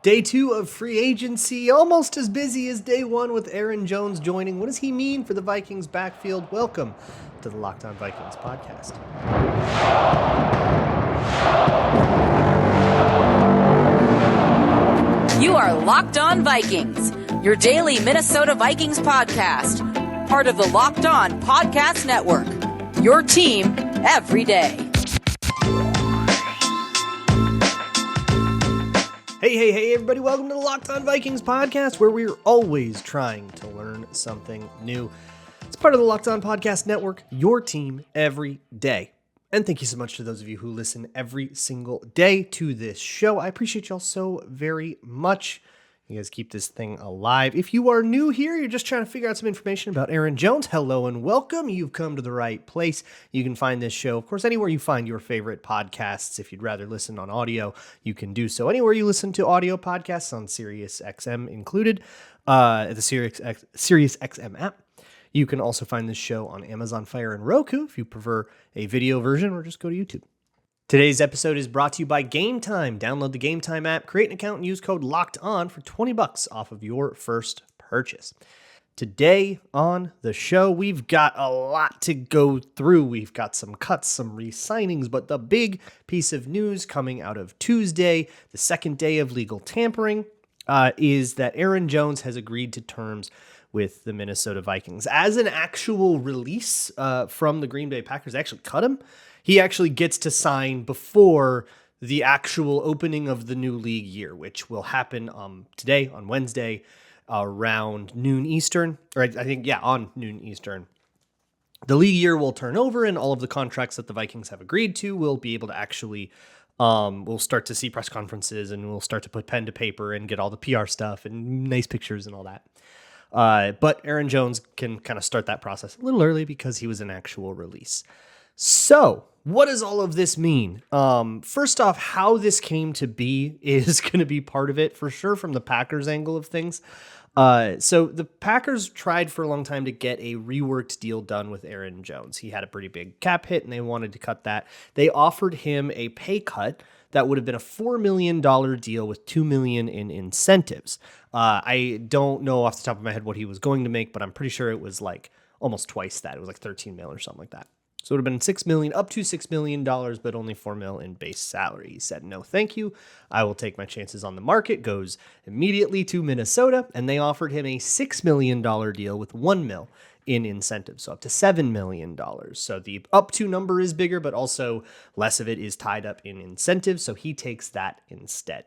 Day 2 of free agency, almost as busy as day 1 with Aaron Jones joining. What does he mean for the Vikings backfield? Welcome to the Locked On Vikings podcast. You are Locked On Vikings, your daily Minnesota Vikings podcast, part of the Locked On Podcast Network, your team every day. Hey, everybody. Welcome to the Locked On Vikings podcast, where we're always trying to learn something new. It's part of the Locked On Podcast Network, your team every day. And thank you so much to those of you who listen every single day to this show. I appreciate y'all so very much. You guys keep this thing alive. If you are new here, you're just trying to figure out some information about Aaron Jones, hello and welcome. You've come to the right place. You can find this show, of course, anywhere you find your favorite podcasts. If you'd rather listen on audio, you can do so anywhere you listen to audio podcasts, on Sirius XM included, the Sirius XM app. You can also find this show on Amazon Fire and Roku if you prefer a video version, or just go to YouTube. Today's episode is brought to you by Gametime. Download the Gametime app, create an account, and use code LOCKEDON for $20 off of your first purchase. Today on the show, we've got a lot to go through. We've got some cuts, some re-signings, but the big piece of news coming out of Tuesday, the second day of legal tampering, is that Aaron Jones has agreed to terms with the Minnesota Vikings. As an actual release from the Green Bay Packers, they actually cut him. He actually gets to sign before the actual opening of the new league year, which will happen today, on Wednesday, around noon Eastern, or I think, on noon Eastern. The league year will turn over, and all of the contracts that the Vikings have agreed to will be able to actually, we'll start to see press conferences, and we'll start to put pen to paper and get all the PR stuff and nice pictures and all that. But Aaron Jones can kind of start that process a little early because he was an actual release. So, what does all of this mean? First off, how this came to be is going to be part of it for sure from the Packers angle of things. So the Packers tried for a long time to get a reworked deal done with Aaron Jones. He had a pretty big cap hit and they wanted to cut that. They offered him a pay cut that would have been a $4 million deal with $2 million in incentives. I don't know off the top of my head what he was going to make, but I'm pretty sure it was like almost twice that. It was like $13 million or something like that. So it would have been $6 million, up to $6 million, but only $4 million in base salary. He said, no, thank you. I will take my chances on the market. Goes immediately to Minnesota, and they offered him a $6 million deal with $1 million in incentives, so up to $7 million. So the up to number is bigger, but also less of it is tied up in incentives, so he takes that instead.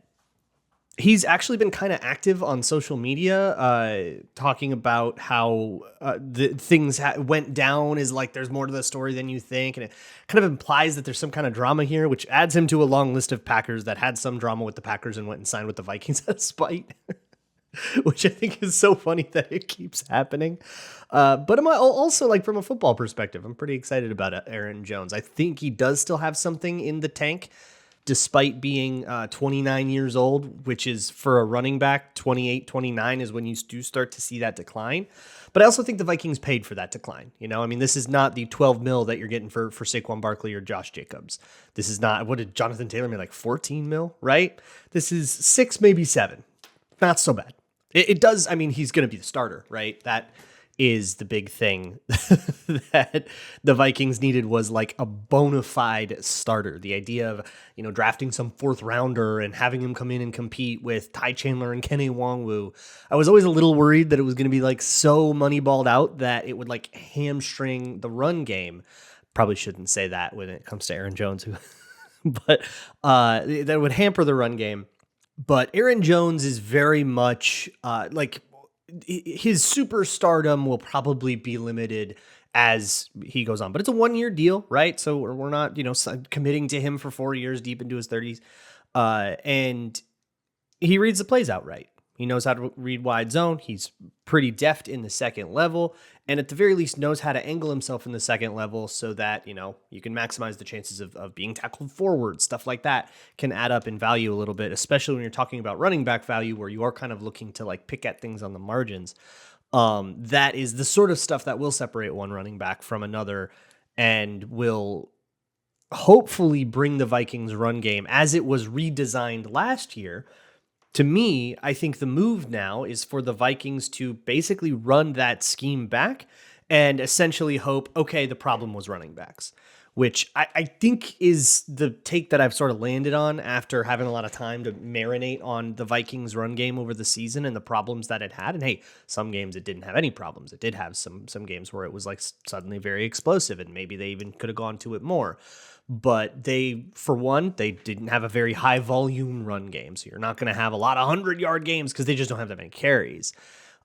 He's actually been kind of active on social media, talking about how the things went down, is like there's more to the story than you think. And it kind of implies that there's some kind of drama here, which adds him to a long list of Packers that had some drama with the Packers and went and signed with the Vikings out of spite, which I think is so funny that it keeps happening. But I'm also, like, from a football perspective, I'm pretty excited about Aaron Jones. I think he does still have something in the tank, despite being 29 years old, which is for a running back, 28, 29 is when you do start to see that decline. But I also think the Vikings paid for that decline. You know, I mean, this is not the 12 mil that you're getting for Saquon Barkley or Josh Jacobs. This is not, what did Jonathan Taylor make, like 14 mil, right? This is 6, maybe 7. Not so bad. It does, I mean, he's going to be the starter, right? That is the big thing that the Vikings needed, was like a bona fide starter. The idea of, you know, drafting some 4th rounder and having him come in and compete with Ty Chandler and Kenny Nwangwu. I was always a little worried that it was going to be like so moneyballed out that it would like hamstring the run game. Probably shouldn't say that when it comes to Aaron Jones, but that would hamper the run game. But Aaron Jones is very much like, his superstardom will probably be limited as he goes on, but it's a 1-year deal, right? So we're not, you know, committing to him for 4 years deep into his 30s. And he reads the plays out right. He knows how to read wide zone. He's pretty deft in the second level, and at the very least knows how to angle himself in the second level so that, you know, you can maximize the chances of being tackled forward. Stuff like that can add up in value a little bit, especially when you're talking about running back value, where you are kind of looking to like pick at things on the margins. That is the sort of stuff that will separate one running back from another and will hopefully bring the Vikings run game, as it was redesigned last year, To me, I think the move now is for the Vikings to basically run that scheme back and essentially hope, okay, the problem was running backs, which I think is the take that I've sort of landed on after having a lot of time to marinate on the Vikings run game over the season and the problems that it had. And hey, some games it didn't have any problems. It did have some games where it was like suddenly very explosive and maybe they even could have gone to it more. But for one, they didn't have a very high volume run game. So you're not going to have a lot of 100-yard games because they just don't have that many carries.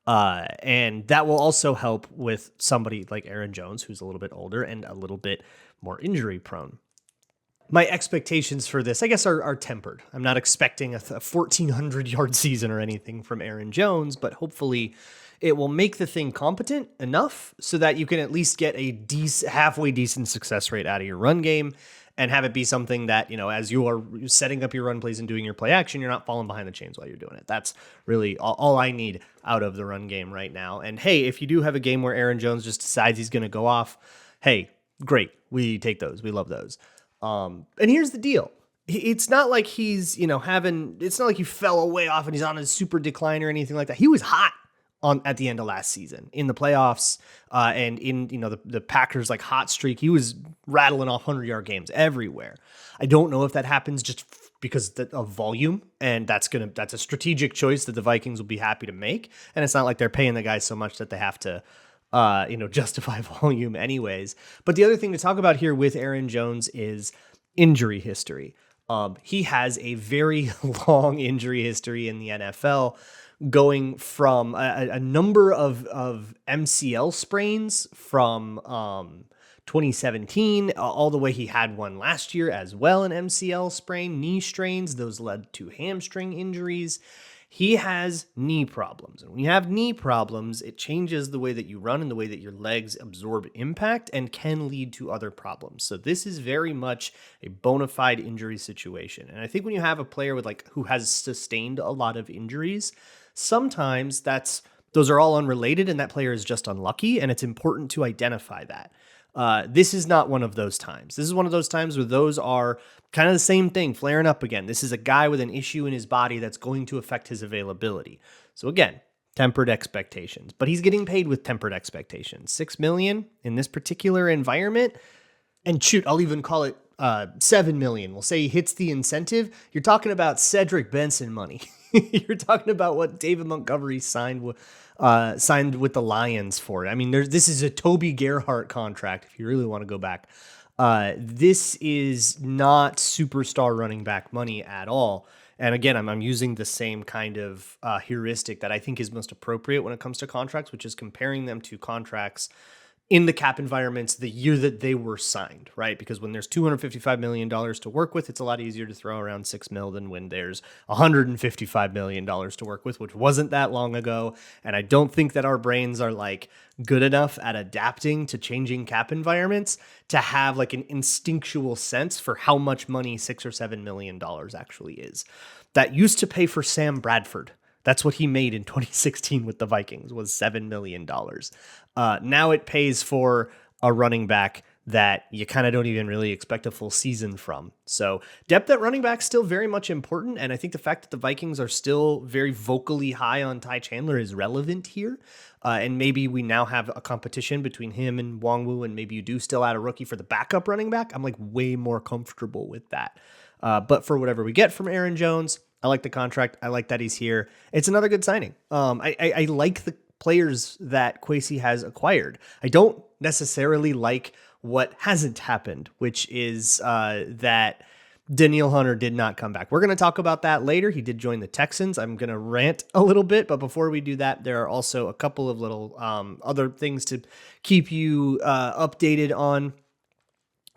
And that will also help with somebody like Aaron Jones, who's a little bit older and a little bit more injury prone. My expectations for this, I guess, are tempered. I'm not expecting a 1,400-yard season or anything from Aaron Jones, but hopefully it will make the thing competent enough so that you can at least get a halfway decent success rate out of your run game and have it be something that, as you are setting up your run plays and doing your play action, you're not falling behind the chains while you're doing it. That's really all I need out of the run game right now. And hey, if you do have a game where Aaron Jones just decides he's going to go off, hey, great. We take those. We love those. And here's the deal. It's not like he's, it's not like he fell away off and he's on a super decline or anything like that. He was hot at the end of last season in the playoffs and in the Packers like hot streak. He was rattling off 100-yard games everywhere. I don't know if that happens just because of volume, and that's a strategic choice that the Vikings will be happy to make. And it's not like they're paying the guy so much that they have to justify volume anyways. But the other thing to talk about here with Aaron Jones is injury history. He has a very long injury history in the NFL, going from a number of MCL sprains from 2017 all the way. He had one last year as well, an MCL sprain, knee strains. Those led to hamstring injuries. He has knee problems. And when you have knee problems, it changes the way that you run and the way that your legs absorb impact and can lead to other problems. So this is very much a bona fide injury situation. And I think when you have a player who has sustained a lot of injuries, sometimes those are all unrelated and that player is just unlucky, and it's important to identify that. This is not one of those times. This is one of those times where those are kind of the same thing, flaring up again. This is a guy with an issue in his body that's going to affect his availability. So again, tempered expectations, but he's getting paid with tempered expectations. $6 million in this particular environment. And shoot, I'll even call it $7 million. We'll say he hits the incentive. You're talking about Cedric Benson money. You're talking about what David Montgomery signed with the Lions for. I mean, this is a Toby Gerhart contract, if you really want to go back. This is not superstar running back money at all. And again, I'm using the same kind of heuristic that I think is most appropriate when it comes to contracts, which is comparing them to contracts in the cap environments the year that they were signed, right? Because when there's $255 million to work with, it's a lot easier to throw around $6 million than when there's $155 million to work with, which wasn't that long ago. And I don't think that our brains are good enough at adapting to changing cap environments to have an instinctual sense for how much money $6 or $7 million actually is. That used to pay for Sam Bradford. That's what he made in 2016 with the Vikings, was $7 million. Now it pays for a running back that you kind of don't even really expect a full season from. So depth at running back still very much important. And I think the fact that the Vikings are still very vocally high on Ty Chandler is relevant here. And maybe we now have a competition between him and Wongwu, and maybe you do still add a rookie for the backup running back. I'm way more comfortable with that. But for whatever we get from Aaron Jones, I like the contract. I like that he's here. It's another good signing. I like the players that Kwesi has acquired. I don't necessarily like what hasn't happened, which is that Danielle Hunter did not come back. We're going to talk about that later. He did join the Texans. I'm going to rant a little bit, but before we do that, there are also a couple of little other things to keep you updated on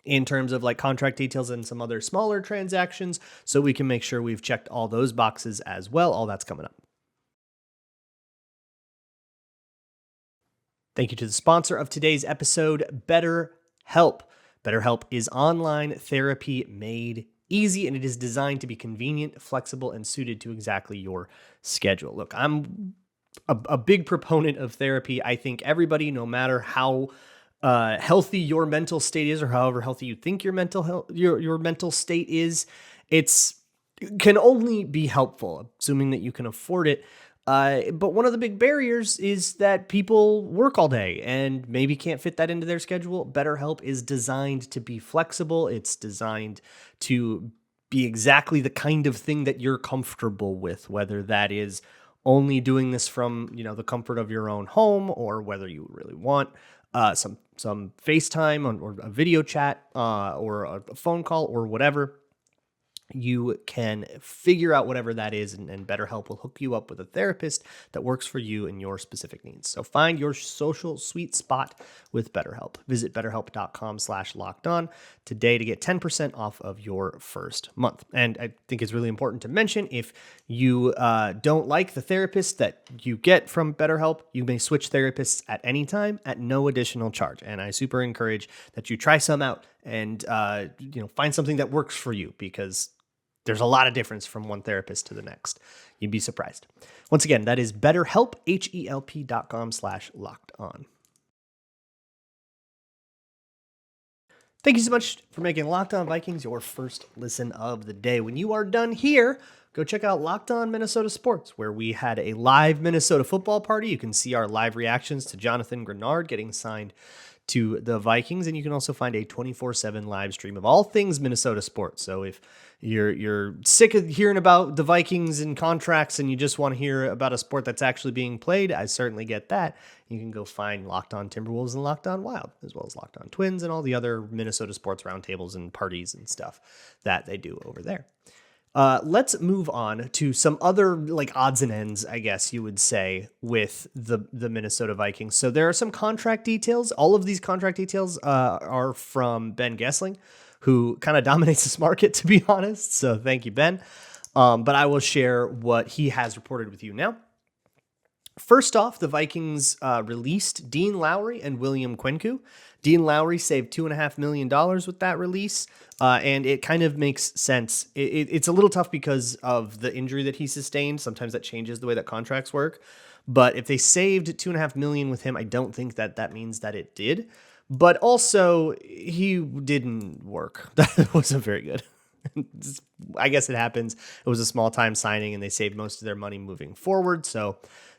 in terms of contract details and some other smaller transactions, so we can make sure we've checked all those boxes as well. All that's coming up. Thank you to the sponsor of today's episode, BetterHelp. BetterHelp is online therapy made easy, and it is designed to be convenient, flexible, and suited to exactly your schedule. Look, I'm a big proponent of therapy. I think everybody, no matter how healthy your mental state is, or however healthy you think your mental state is, it's can only be helpful, assuming that you can afford it. But one of the big barriers is that people work all day and maybe can't fit that into their schedule. BetterHelp is designed to be flexible. It's designed to be exactly the kind of thing that you're comfortable with, whether that is only doing this from, the comfort of your own home, or whether you really want some FaceTime or a video chat or a phone call or whatever. You can figure out whatever that is, and BetterHelp will hook you up with a therapist that works for you and your specific needs. So find your social sweet spot with BetterHelp. Visit betterhelp.com/lockedon today to get 10% off of your first month. And I think it's really important to mention, if you don't like the therapist that you get from BetterHelp, you may switch therapists at any time at no additional charge. And I super encourage that you try some out and find something that works for you, because there's a lot of difference from one therapist to the next. You'd be surprised. Once again, that is BetterHelp, HELP.com/lockedon. Thank you so much for making Locked On Vikings your first listen of the day. When you are done here, go check out Locked On Minnesota Sports, where we had a live Minnesota football party. You can see our live reactions to Jonathan Grenard getting signed to the Vikings, and you can also find a 24/7 live stream of all things Minnesota sports. So if you're sick of hearing about the Vikings and contracts and you just want to hear about a sport that's actually being played, I certainly get that. You can go find Locked On Timberwolves and Locked On Wild, as well as Locked On Twins and all the other Minnesota sports roundtables and parties and stuff that they do over there. Let's move on to some other odds and ends, I guess you would say, with the Minnesota Vikings. So there are some contract details. All of these contract details are from Ben Gessling, who kind of dominates this market, to be honest. So thank you, Ben. But I will share what he has reported with you now. First off, the Vikings released Dean Lowry and William Quenku. Dean Lowry saved $2.5 million with that release, and it kind of makes sense. It's a little tough because of the injury that he sustained. Sometimes that changes the way that contracts work. But if they saved $2.5 million with him, I don't think that means that it did. But also, he didn't work. That wasn't very good. I guess it happens. It was a small-time signing, and they saved most of their money moving forward. So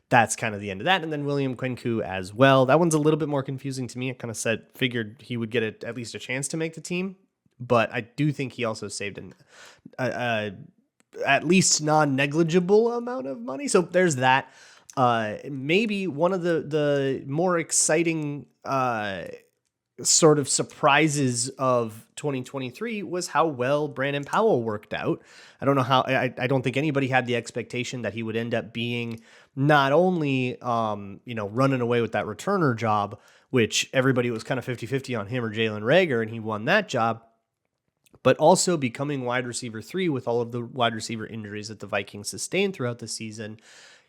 that's kind of the end of that. And then William Quenku as well. That one's a little bit more confusing to me. I kind of figured he would get at least a chance to make the team. But I do think he also saved at least non-negligible amount of money. So there's that. Maybe one of the more exciting sort of surprises of 2023 was how well Brandon Powell worked out. I don't know how, I don't think anybody had the expectation that he would end up being not only, running away with that returner job, which everybody was kind of 50-50 on him or Jalen Reagor, and he won that job, but also becoming wide receiver 3 with all of the wide receiver injuries that the Vikings sustained throughout the season.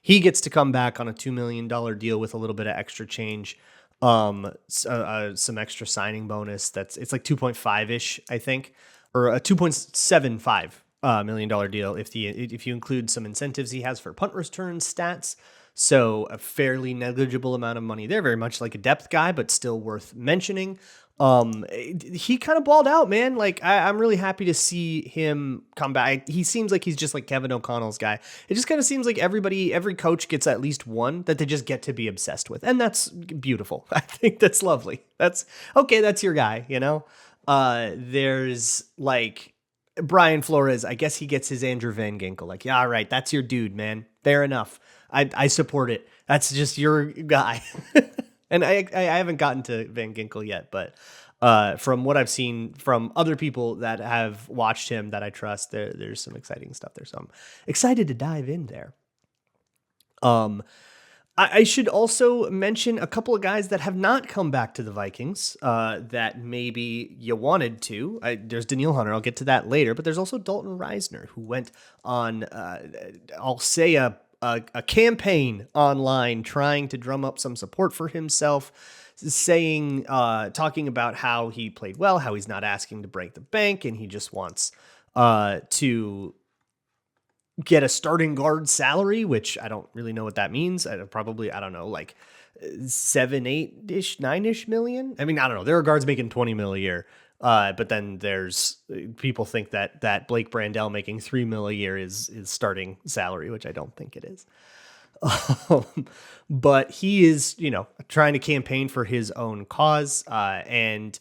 He gets to come back on a $2 million deal with a little bit of extra change. Some extra signing bonus. It's like 2.5-ish, I think, or a $2.75 million deal if you include some incentives he has for punt return stats. So a fairly negligible amount of money there, very much like a depth guy, but still worth mentioning. He kind of balled out, man. I'm really happy to see him come back. He seems like he's just like Kevin O'Connell's guy. It just kind of seems like every coach gets at least one that they just get to be obsessed with. And that's beautiful. I think that's lovely. That's okay. That's your guy, there's Brian Flores. I guess he gets his Andrew Van Ginkel. Yeah, all right. That's your dude, man. Fair enough. I support it. That's just your guy. And I haven't gotten to Van Ginkel yet, but from what I've seen from other people that have watched him that I trust, there's some exciting stuff there. So I'm excited to dive in there. I should also mention a couple of guys that have not come back to the Vikings that maybe you wanted to. There's Danielle Hunter. I'll get to that later. But there's also Dalton Reisner, who went on, I'll say, a campaign online trying to drum up some support for himself, talking about how he played well, how he's not asking to break the bank, and he just wants to get a starting guard salary, which I don't really know what that means. I don't know, like 7, 8-ish, 9-ish million. I mean, I don't know. There are guards making 20 mil a year. But then there's people think that Blake Brandel making $3 million a year is starting salary, which I don't think it is. But he is, trying to campaign for his own cause. And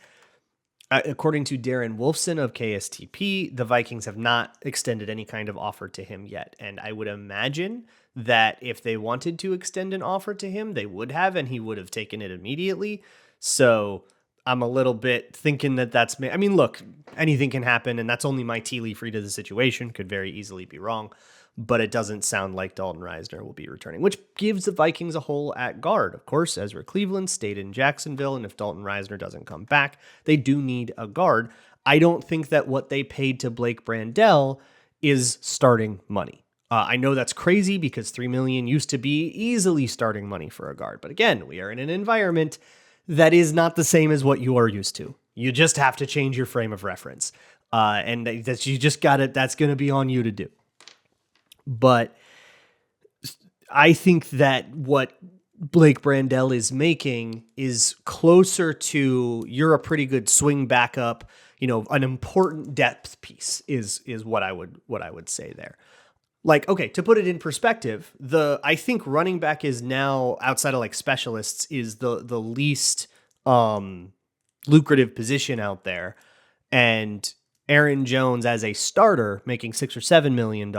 according to Darren Wolfson of KSTP, the Vikings have not extended any kind of offer to him yet. And I would imagine that if they wanted to extend an offer to him, they would have, and he would have taken it immediately. So I'm a little bit thinking that's, I mean, look, anything can happen, and that's only my tea leaf read of the situation. Could very easily be wrong, but it doesn't sound like Dalton Risner will be returning, which gives the Vikings a hole at guard. Of course, Ezra Cleveland stayed in Jacksonville, and if Dalton Risner doesn't come back, they do need a guard. I don't think that what they paid to Blake Brandel is starting money. I know that's crazy because $3 million used to be easily starting money for a guard. But again, we are in an environment that is not the same as what you are used to. You just have to change your frame of reference. And that you just got it. That's going to be on you to do. But I think that what Blake Brandel is making is closer to, you're a pretty good swing backup, an important depth piece is what I would say there. Like, okay, to put it in perspective, I think running back is now, outside of like specialists, is the least lucrative position out there. And Aaron Jones as a starter making $6 or $7 million.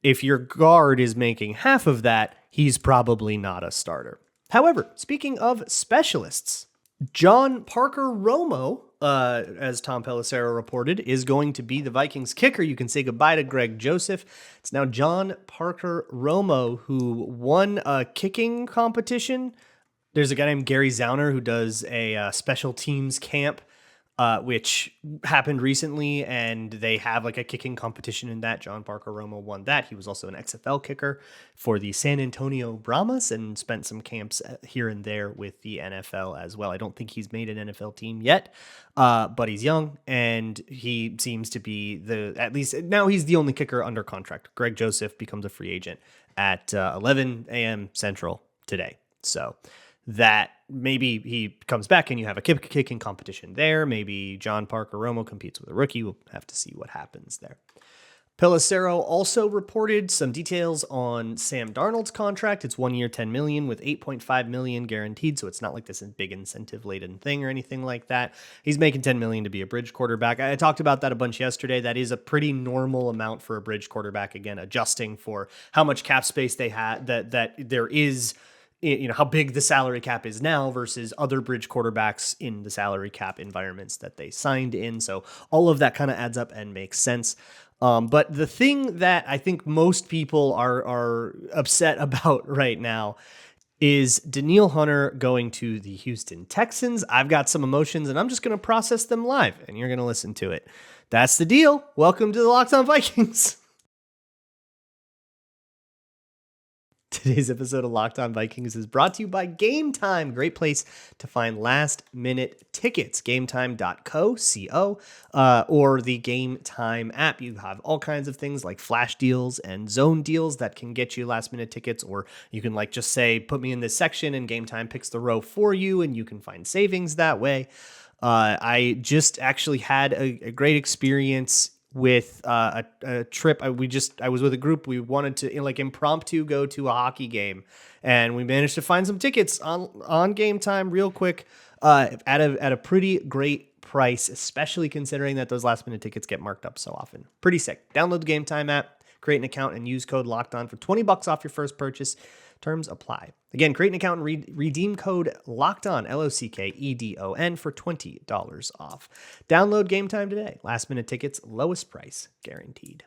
If your guard is making half of that, he's probably not a starter. However, speaking of specialists, John Parker Romo, as Tom Pelissero reported, is going to be the Vikings kicker. You can say goodbye to Greg Joseph. It's now John Parker Romo, who won a kicking competition. There's a guy named Gary Zauner who does a special teams camp, which happened recently, and they have like a kicking competition in that. John Parker Romo won that. He was also an XFL kicker for the San Antonio Brahmas and spent some camps here and there with the NFL as well. I don't think he's made an NFL team yet, but he's young, and he seems to be at least now he's the only kicker under contract. Greg Joseph becomes a free agent at 11 a.m. Central today. So that maybe he comes back and you have a kicking competition there. Maybe John Parker Romo competes with a rookie. We'll have to see what happens there. Pelissero also reported some details on Sam Darnold's contract. It's 1 year, $10 million with $8.5 million guaranteed. So it's not like this big incentive laden thing or anything like that. He's making $10 million to be a bridge quarterback. I talked about that a bunch yesterday. That is a pretty normal amount for a bridge quarterback. Again, adjusting for how much cap space they had, that there is, how big the salary cap is now versus other bridge quarterbacks in the salary cap environments that they signed in. So all of that kind of adds up and makes sense. But the thing that I think most people are upset about right now is Danielle Hunter going to the Houston Texans. I've got some emotions and I'm just going to process them live and you're going to listen to it. That's the deal. Welcome to the Locked On Vikings. Today's episode of Locked On Vikings is brought to you by Gametime. Great place to find last-minute tickets. Gametime.co, or the Gametime app. You have all kinds of things like flash deals and zone deals that can get you last-minute tickets, or you can just say, put me in this section, and Gametime picks the row for you, and you can find savings that way. I just actually had a great experience with a trip. I was with a group. We wanted to impromptu go to a hockey game, and we managed to find some tickets on Gametime real quick at a pretty great price, especially considering that those last minute tickets get marked up so often. Pretty sick. Download the Gametime app, create an account, and use code LOCKEDON for $20 off your first purchase. Terms apply. Again, create an account and redeem code LOCKEDON, LOCKEDON, for $20 off. Download Gametime today. Last minute tickets, lowest price guaranteed.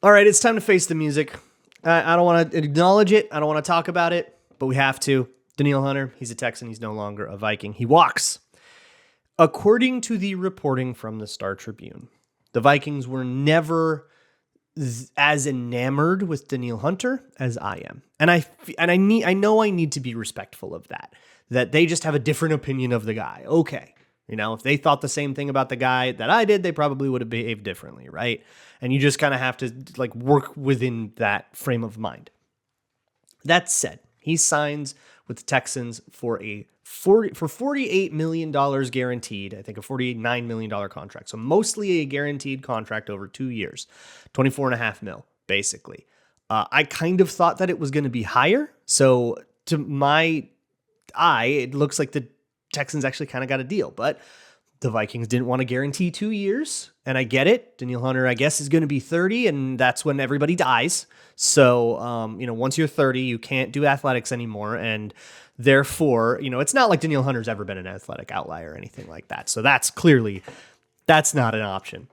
All right, it's time to face the music. I don't want to acknowledge it. I don't want to talk about it, but we have to. Danielle Hunter, he's a Texan. He's no longer a Viking. He walks. According to the reporting from the Star Tribune, the Vikings were never as enamored with Danielle Hunter as I am. And I know I need to be respectful of that they just have a different opinion of the guy. Okay. If they thought the same thing about the guy that I did, they probably would have behaved differently. Right. And you just kind of have to work within that frame of mind. That said, he signs with the Texans for $48 million guaranteed. I think a $49 million contract. So mostly a guaranteed contract over 2 years, 24.5 mil, basically. I kind of thought that it was going to be higher. So to my eye, it looks like the Texans actually kind of got a deal, but the Vikings didn't want to guarantee 2 years, and I get it. Danielle Hunter, I guess, is going to be 30, and that's when everybody dies. So, once you're 30, you can't do athletics anymore, and therefore, it's not like Danielle Hunter's ever been an athletic outlier or anything like that. So that's not an option.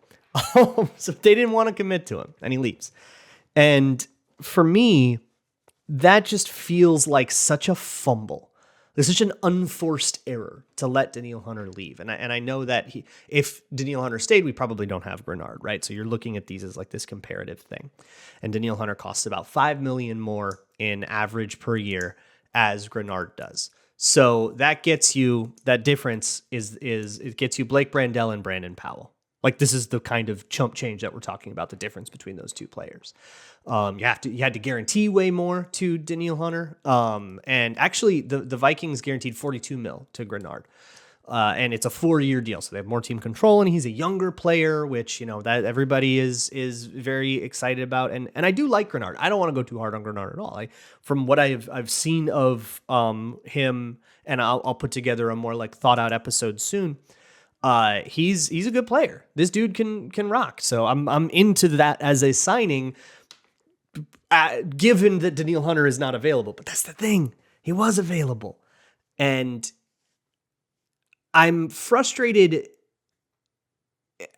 So they didn't want to commit to him, and he leaves. And for me, that just feels like such a fumble. There's such an unforced error to let Danielle Hunter leave. And I know that if Danielle Hunter stayed, we probably don't have Grenard, right? So you're looking at these as like this comparative thing. And Danielle Hunter costs about $5 million more in average per year as Grenard does. So that gets you, that difference is it gets you Blake Brandel and Brandon Powell. Like, this is the kind of chump change that we're talking about, the difference between those two players. You had to guarantee way more to Danielle Hunter. And actually the Vikings guaranteed 42 mil to Grenard. And it's a 4-year deal. So they have more team control, and he's a younger player, which, that everybody is very excited about. And I do like Grenard. I don't want to go too hard on Grenard at all. From what I've seen of him, and I'll put together a more like thought out episode soon. He's a good player. This dude can rock. So I'm into that as a signing, given that Danielle Hunter is not available. But that's the thing. He was available. And I'm frustrated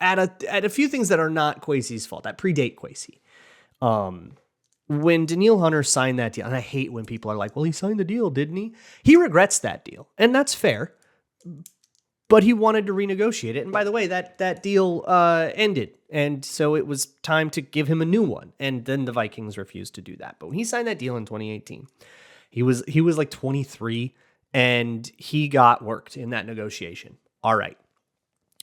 at a few things that are not Kwesi's fault, that predate Kwesi. When Danielle Hunter signed that deal, and I hate when people are like, well, he signed the deal, didn't he? He regrets that deal. And that's fair. But he wanted to renegotiate it. And by the way, that deal ended. And so it was time to give him a new one. And then the Vikings refused to do that. But when he signed that deal in 2018, he was like 23, and he got worked in that negotiation. All right.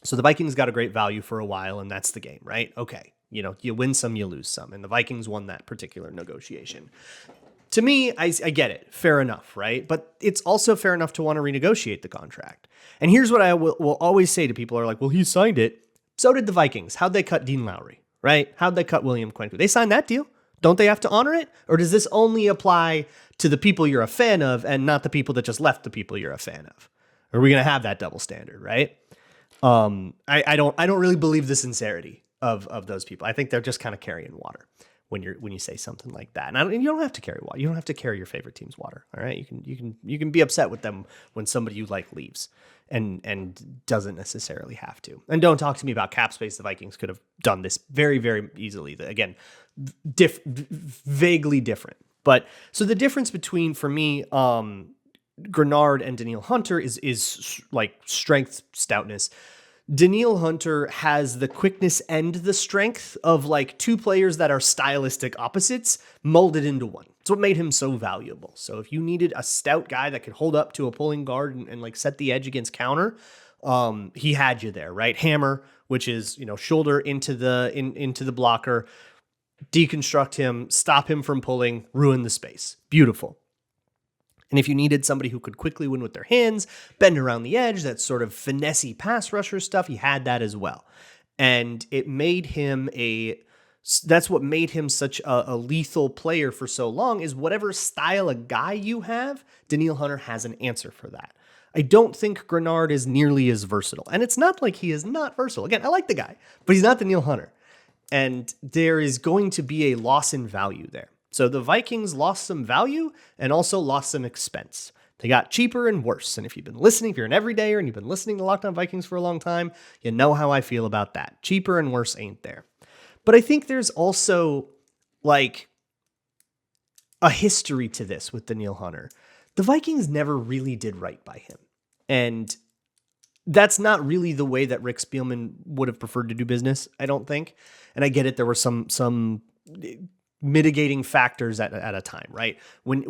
So the Vikings got a great value for a while, and that's the game, right? Okay. You win some, you lose some. And the Vikings won that particular negotiation. To me, I get it. Fair enough, right? But it's also fair enough to want to renegotiate the contract. And here's what I will always say to people who are like, well, he signed it. So did the Vikings. How'd they cut Dean Lowry, right? How'd they cut William Quinn? They signed that deal. Don't they have to honor it? Or does this only apply to the people you're a fan of and not the people that just left the people you're a fan of? Are we going to have that double standard, right? I don't really believe the sincerity of those people. I think they're just kind of carrying water when you say something like that. And you don't have to carry water. You don't have to carry your favorite team's water. All right. You can be upset with them when somebody you like leaves and doesn't necessarily have to. And don't talk to me about cap space. The Vikings could have done this very, very easily. Again, vaguely different. But so the difference between, for me, Grenard and Danielle Hunter is like strength, stoutness. Danielle Hunter has the quickness and the strength of like two players that are stylistic opposites molded into one. It's what made him so valuable. So if you needed a stout guy that could hold up to a pulling guard and like set the edge against counter, he had you there, right? Hammer, which is, shoulder into the blocker, deconstruct him, stop him from pulling, ruin the space. Beautiful. And if you needed somebody who could quickly win with their hands, bend around the edge, that sort of finessey pass rusher stuff, he had that as well. And it made him that's what made him such a lethal player for so long, is whatever style of guy you have, Danielle Hunter has an answer for that. I don't think Grenard is nearly as versatile. And it's not like he is not versatile. Again, I like the guy, but he's not Danielle Hunter. And there is going to be a loss in value there. So the Vikings lost some value and also lost some expense. They got cheaper and worse. And if you've been listening, if you're an everydayer and you've been listening to Locked On Vikings for a long time, you know how I feel about that. Cheaper and worse ain't there. But I think there's also like a history to this with Danielle Hunter. The Vikings never really did right by him. And that's not really the way that Rick Spielman would have preferred to do business, I don't think. And I get it. There were some mitigating factors at a time, right? When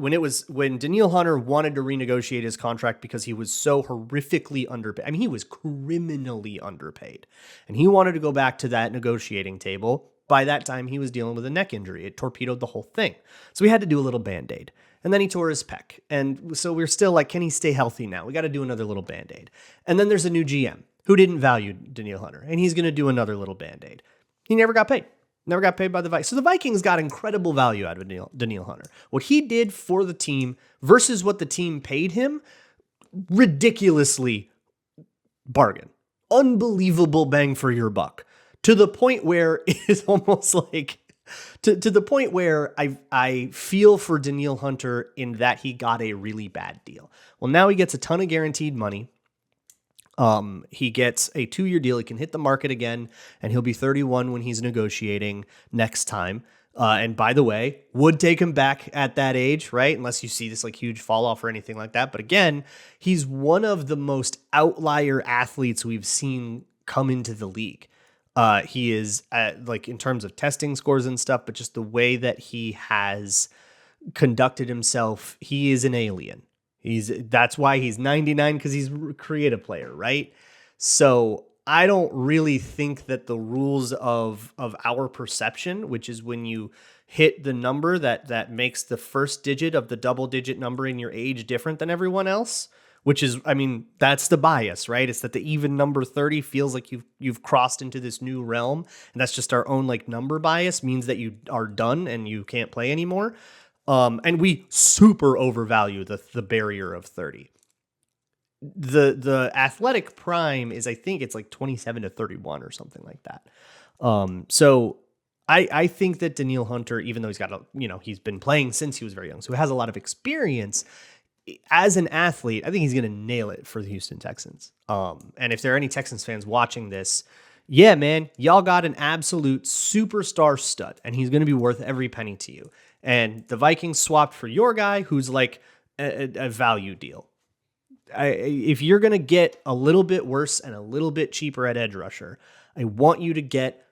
Danielle Hunter wanted to renegotiate his contract because he was so horrifically underpaid. I mean, he was criminally underpaid. And he wanted to go back to that negotiating table. by that time, he was dealing with a neck injury. It torpedoed the whole thing. So we had to do a little Band-Aid. And then he tore his pec. And so we're still like, can he stay healthy now? We got to do another little Band-Aid. And then there's a new GM who didn't value Danielle Hunter. And he's going to do another little Band-Aid. He never got paid. Never got paid by the Vikings. So the Vikings got incredible value out of Danielle Hunter. What he did for the team versus what the team paid him, ridiculously bargain. Unbelievable bang for your buck. To the point where it is almost like, to the point where I feel for Danielle Hunter in that he got a really bad deal. Well, now he gets a ton of guaranteed money. He gets a 2-year deal. He can hit the market again, and he'll be 31 when he's negotiating next time. And by the way, would take him back at that age, right? Unless you see this like huge fall off or anything like that. But again, he's one of the most outlier athletes we've seen come into the league. He is like in terms of testing scores and stuff, but just the way that he has conducted himself, he is an alien. That's why he's 99, because he's a creative player, right? So I don't really think that the rules of our perception, which is when you hit the number that makes the first digit of the double digit number in your age different than everyone else, which is, I mean, that's the bias, right? It's that the even number 30 feels like you've crossed into this new realm, and that's just our own like number bias, means that you are done and you can't play anymore. And we super overvalue the barrier of 30. The athletic prime is, I think it's like 27 to 31 or something like that. So I think that Danielle Hunter, even though he's been playing since he was very young, so he has a lot of experience as an athlete, I think he's going to nail it for the Houston Texans. And if there are any Texans fans watching this, yeah, man, y'all got an absolute superstar stud, and he's going to be worth every penny to you. And the Vikings swapped for your guy, who's like a value deal. If you're going to get a little bit worse and a little bit cheaper at edge rusher, I want you to get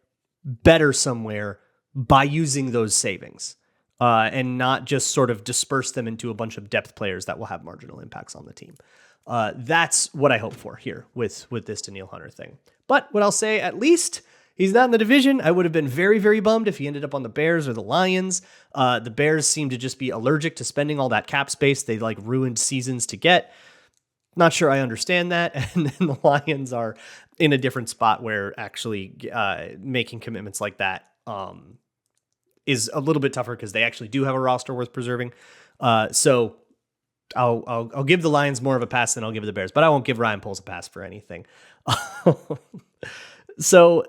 better somewhere by using those savings and not just sort of disperse them into a bunch of depth players that will have marginal impacts on the team. That's what I hope for here with this Danielle Hunter thing. But what I'll say, at least he's not in the division. I would have been very, very bummed if he ended up on the Bears or the Lions. The Bears seem to just be allergic to spending all that cap space they like ruined seasons to get. Not sure I understand that. And then the Lions are in a different spot where actually making commitments like that is a little bit tougher because they actually do have a roster worth preserving. So I'll give the Lions more of a pass than I'll give the Bears, but I won't give Ryan Poles a pass for anything. So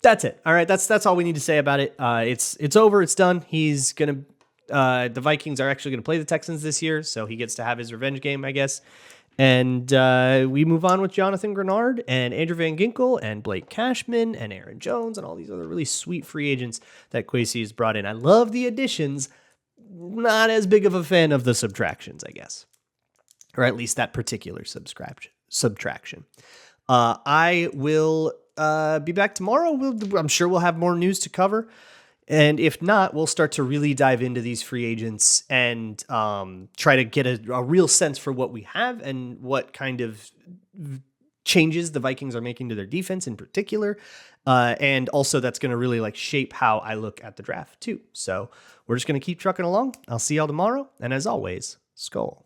that's it. All right. That's all we need to say about it. It's over. It's done. He's going to, the Vikings are actually going to play the Texans this year. So he gets to have his revenge game, I guess. And we move on with Jonathan Grenard and Andrew Van Ginkel and Blake Cashman and Aaron Jones and all these other really sweet free agents that Kwesi has brought in. I love the additions. Not as big of a fan of the subtractions, I guess. Or at least that particular subtraction. I will be back tomorrow. I'm sure we'll have more news to cover. And if not, we'll start to really dive into these free agents and try to get a real sense for what we have and what kind of changes the Vikings are making to their defense in particular. And also that's going to really like shape how I look at the draft too. So we're just going to keep trucking along. I'll see y'all tomorrow. And as always, Skol.